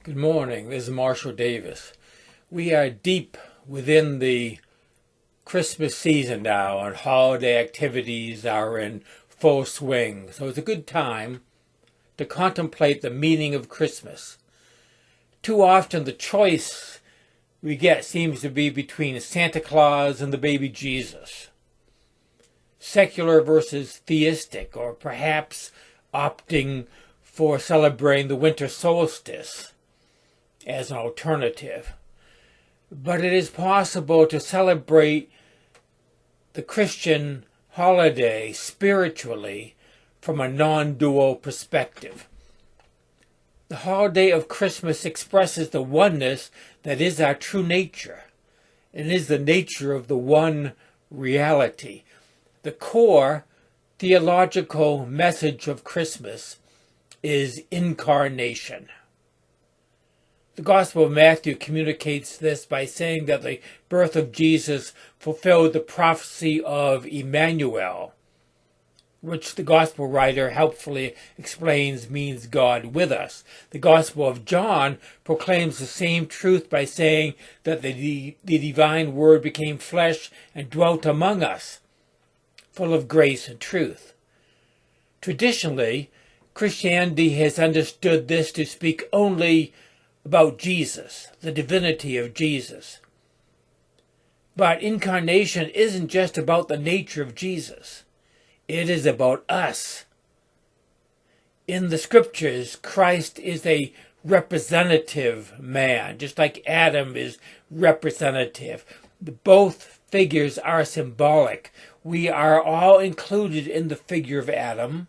Good morning. This is Marshall Davis. We are deep within the Christmas season now, and holiday activities are in full swing. So it's a good time to contemplate the meaning of Christmas. Too often the choice we get seems to be between Santa Claus and the baby Jesus. Secular versus theistic, or perhaps opting for celebrating the winter solstice as an alternative. But it is possible to celebrate the Christian holiday spiritually from a non-dual perspective. The holiday of Christmas expresses the oneness that is our true nature. It is the nature of the one reality. The core theological message of Christmas is Incarnation. The Gospel of Matthew communicates this by saying that the birth of Jesus fulfilled the prophecy of Emmanuel, which the Gospel writer helpfully explains means God with us. The Gospel of John proclaims the same truth by saying that the divine Word became flesh and dwelt among us, full of grace and truth. Traditionally, Christianity has understood this to speak only about Jesus, the divinity of Jesus. But incarnation isn't just about the nature of Jesus. It is about us. In the scriptures, Christ is a representative man, just like Adam is representative. Both figures are symbolic. We are all included in the figure of Adam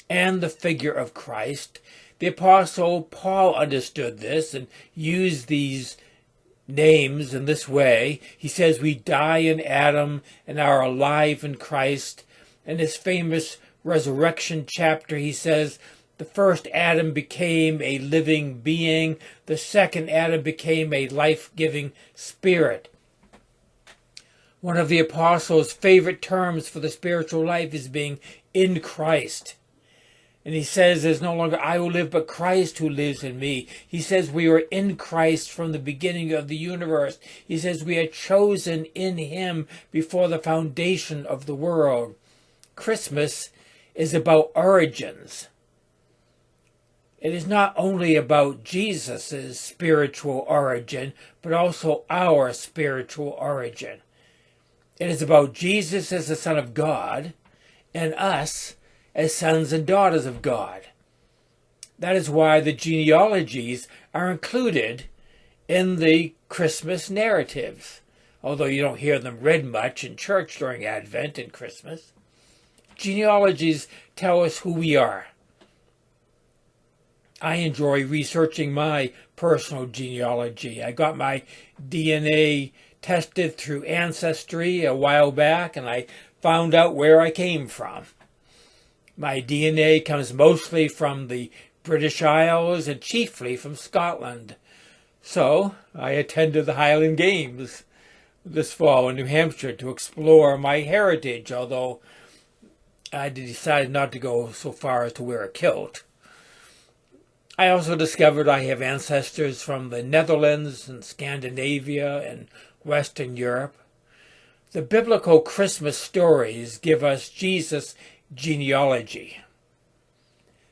and the figure of Christ. The Apostle Paul understood this and used these names in this way. He says we die in Adam and are alive in Christ. In his famous resurrection chapter, he says the first Adam became a living being. The second Adam became a life-giving spirit. One of the Apostle's favorite terms for the spiritual life is being in Christ. And he says, there's no longer I who live, but Christ who lives in me. He says we are in Christ from the beginning of the universe. He says we are chosen in him before the foundation of the world. Christmas is about origins. It is not only about Jesus' spiritual origin, but also our spiritual origin. It is about Jesus as the Son of God and us as sons and daughters of God. That is why the genealogies are included in the Christmas narratives, although you don't hear them read much in church during Advent and Christmas. Genealogies tell us who we are. I enjoy researching my personal genealogy. I got my DNA tested through Ancestry a while back, and I found out where I came from. My DNA comes mostly from the British Isles and chiefly from Scotland. So I attended the Highland Games this fall in New Hampshire to explore my heritage, although I decided not to go so far as to wear a kilt. I also discovered I have ancestors from the Netherlands and Scandinavia and Western Europe. The biblical Christmas stories give us Jesus' genealogy.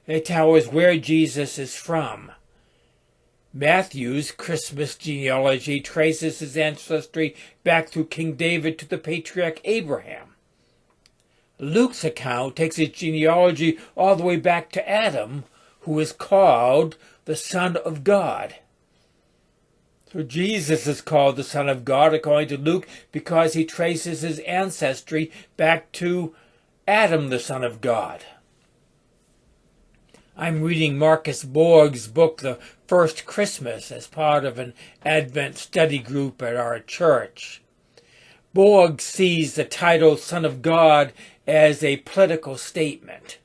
They tell us where Jesus is from. Matthew's Christmas genealogy traces his ancestry back through King David to the patriarch Abraham. Luke's account takes his genealogy all the way back to Adam, who is called the Son of God. So Jesus is called the Son of God, according to Luke, because he traces his ancestry back to Adam, the Son of God. I'm reading Marcus Borg's book, The First Christmas, as part of an Advent study group at our church. Borg sees the title Son of God as a political statement.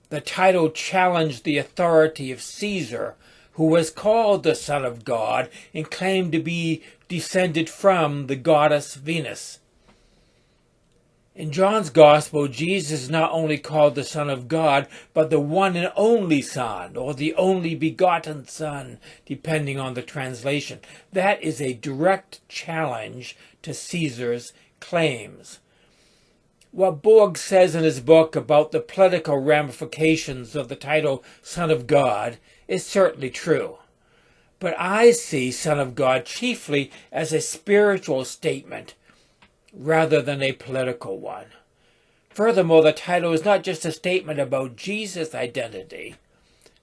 The title challenged the authority of Caesar, who was called the Son of God and claimed to be descended from the goddess Venus. In John's Gospel, Jesus is not only called the Son of God, but the one and only Son, or the only begotten Son, depending on the translation. That is a direct challenge to Caesar's claims. What Borg says in his book about the political ramifications of the title Son of God is certainly true. But I see Son of God chiefly as a spiritual statement rather than a political one. Furthermore, the title is not just a statement about Jesus' identity,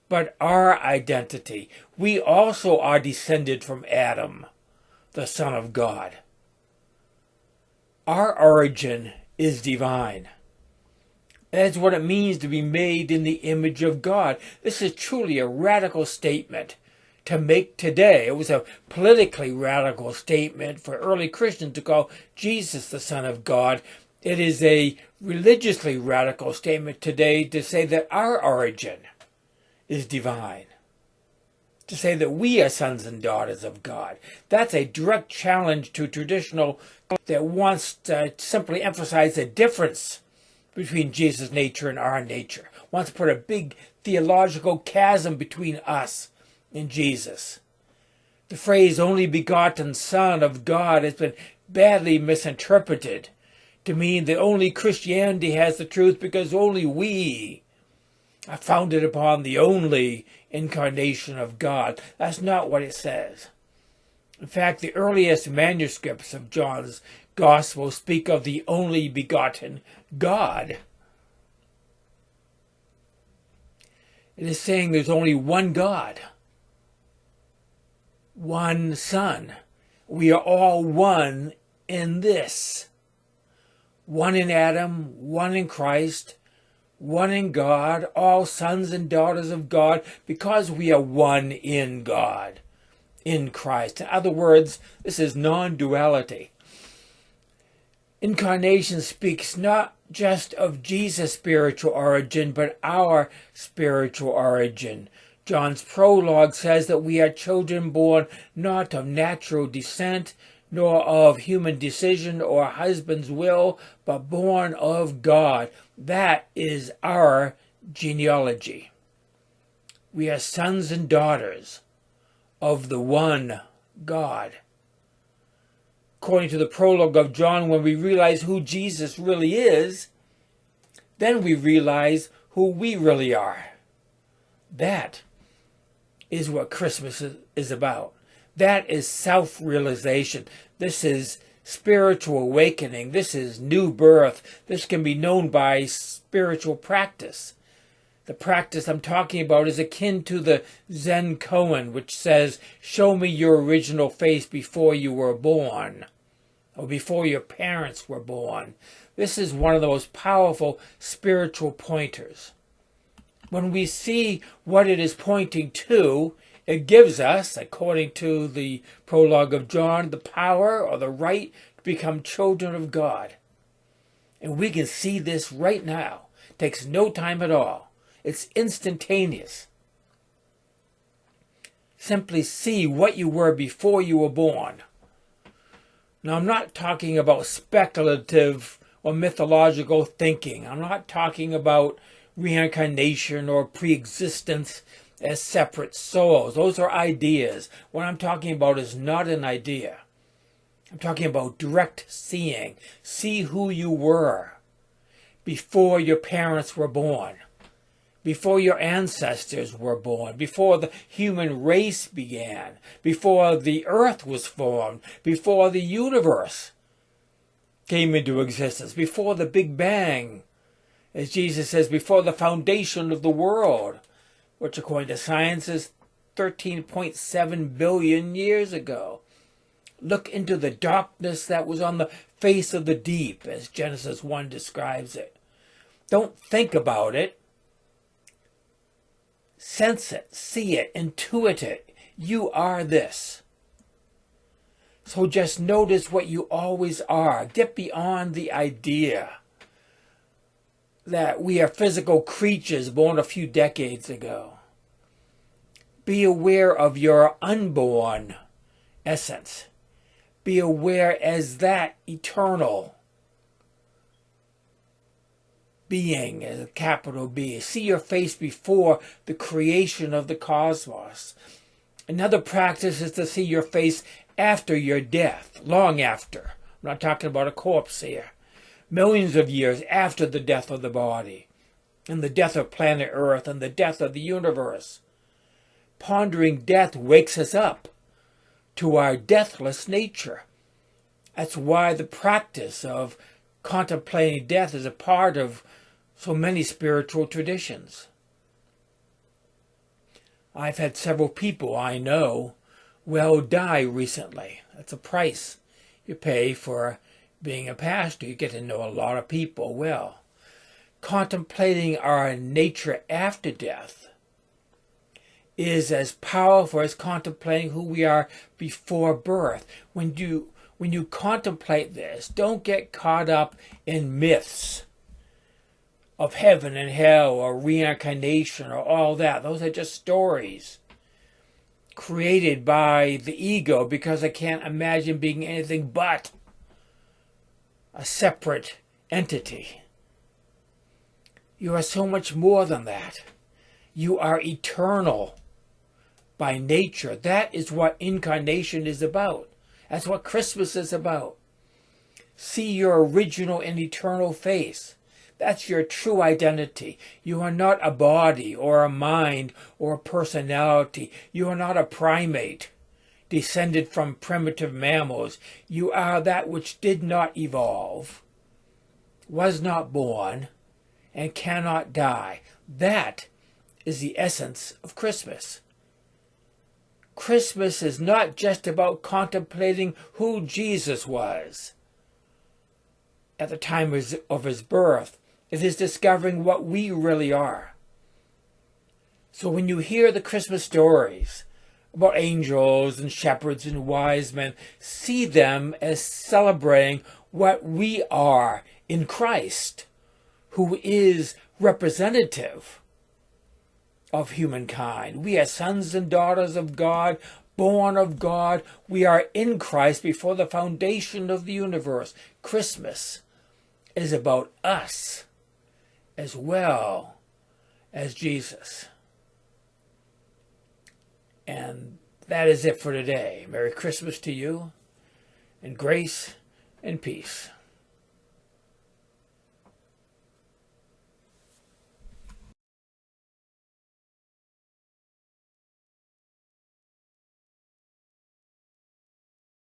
but our identity. We also are descended from Adam, the Son of God. Our origin is divine. That's what it means to be made in the image of God. This is truly a radical statement to make today. It was a politically radical statement for early Christians to call Jesus the Son of God. It is a religiously radical statement today to say that our origin is divine. To say that we are sons and daughters of God. That's a direct challenge to traditional that wants to simply emphasize the difference between Jesus' nature and our nature. Wants to put a big theological chasm between us and Jesus. The phrase only begotten Son of God has been badly misinterpreted to mean that only Christianity has the truth because only we are founded upon the only incarnation of God. That's not what it says. In fact, the earliest manuscripts of John's Gospel speak of the only begotten God. It is saying there's only one God, one Son. We are all one in this. One in Adam, one in Christ, one in God, all sons and daughters of God, because we are one in God, in Christ. In other words, this is non-duality. Incarnation speaks not just of Jesus' spiritual origin, but our spiritual origin. John's prologue says that we are children born not of natural descent, nor of human decision or husband's will, but born of God. That is our genealogy. We are sons and daughters of the one God. According to the prologue of John, when we realize who Jesus really is, then we realize who we really are. That is what Christmas is about. That is self-realization. This is spiritual awakening. This is new birth. This can be known by spiritual practice. The practice I'm talking about is akin to the Zen koan, which says, show me your original face before you were born, or before your parents were born. This is one of the most powerful spiritual pointers. When we see what it is pointing to, it gives us, according to the prologue of John, the power or the right to become children of God. And we can see this right now. It takes no time at all. It's instantaneous. Simply see what you were before you were born. Now, I'm not talking about speculative or mythological thinking. I'm not talking about reincarnation or pre-existence as separate souls. Those are ideas. What I'm talking about is not an idea. I'm talking about direct seeing. See who you were before your parents were born, before your ancestors were born, before the human race began, before the earth was formed, before the universe came into existence, before the Big Bang, as Jesus says, before the foundation of the world, which according to science is 13.7 billion years ago. Look into the darkness that was on the face of the deep, as Genesis 1 describes it. Don't think about it. Sense it, see it, intuit it. You are this. So just notice what you always are. Get beyond the idea that we are physical creatures born a few decades ago. Be aware of your unborn essence. Be aware as that eternal, being, as a capital B. See your face before the creation of the cosmos. Another practice is to see your face after your death, long after. I'm not talking about a corpse here. Millions of years after the death of the body, and the death of planet Earth, and the death of the universe. Pondering death wakes us up to our deathless nature. That's why the practice of contemplating death is a part of so many spiritual traditions. I've had several people I know die recently. That's a price you pay for being a pastor. You get to know a lot of people well. Contemplating our nature after death is as powerful as contemplating who we are before birth. When you contemplate this, don't get caught up in myths of heaven and hell or reincarnation or all that. Those are just stories created by the ego because I can't imagine being anything but a separate entity. You are so much more than that. You are eternal by nature. That is what incarnation is about. That's what Christmas is about. See your original and eternal face. That's your true identity. You are not a body or a mind or a personality. You are not a primate descended from primitive mammals. You are that which did not evolve, was not born, and cannot die. That is the essence of Christmas. Christmas is not just about contemplating who Jesus was at the time of his birth. It is discovering what we really are. So when you hear the Christmas stories about angels and shepherds and wise men, see them as celebrating what we are in Christ, who is representative of humankind. We are sons and daughters of God, born of God. We are in Christ before the foundation of the universe. Christmas is about us as well as Jesus. And that is it for today. Merry Christmas to you, and grace and peace.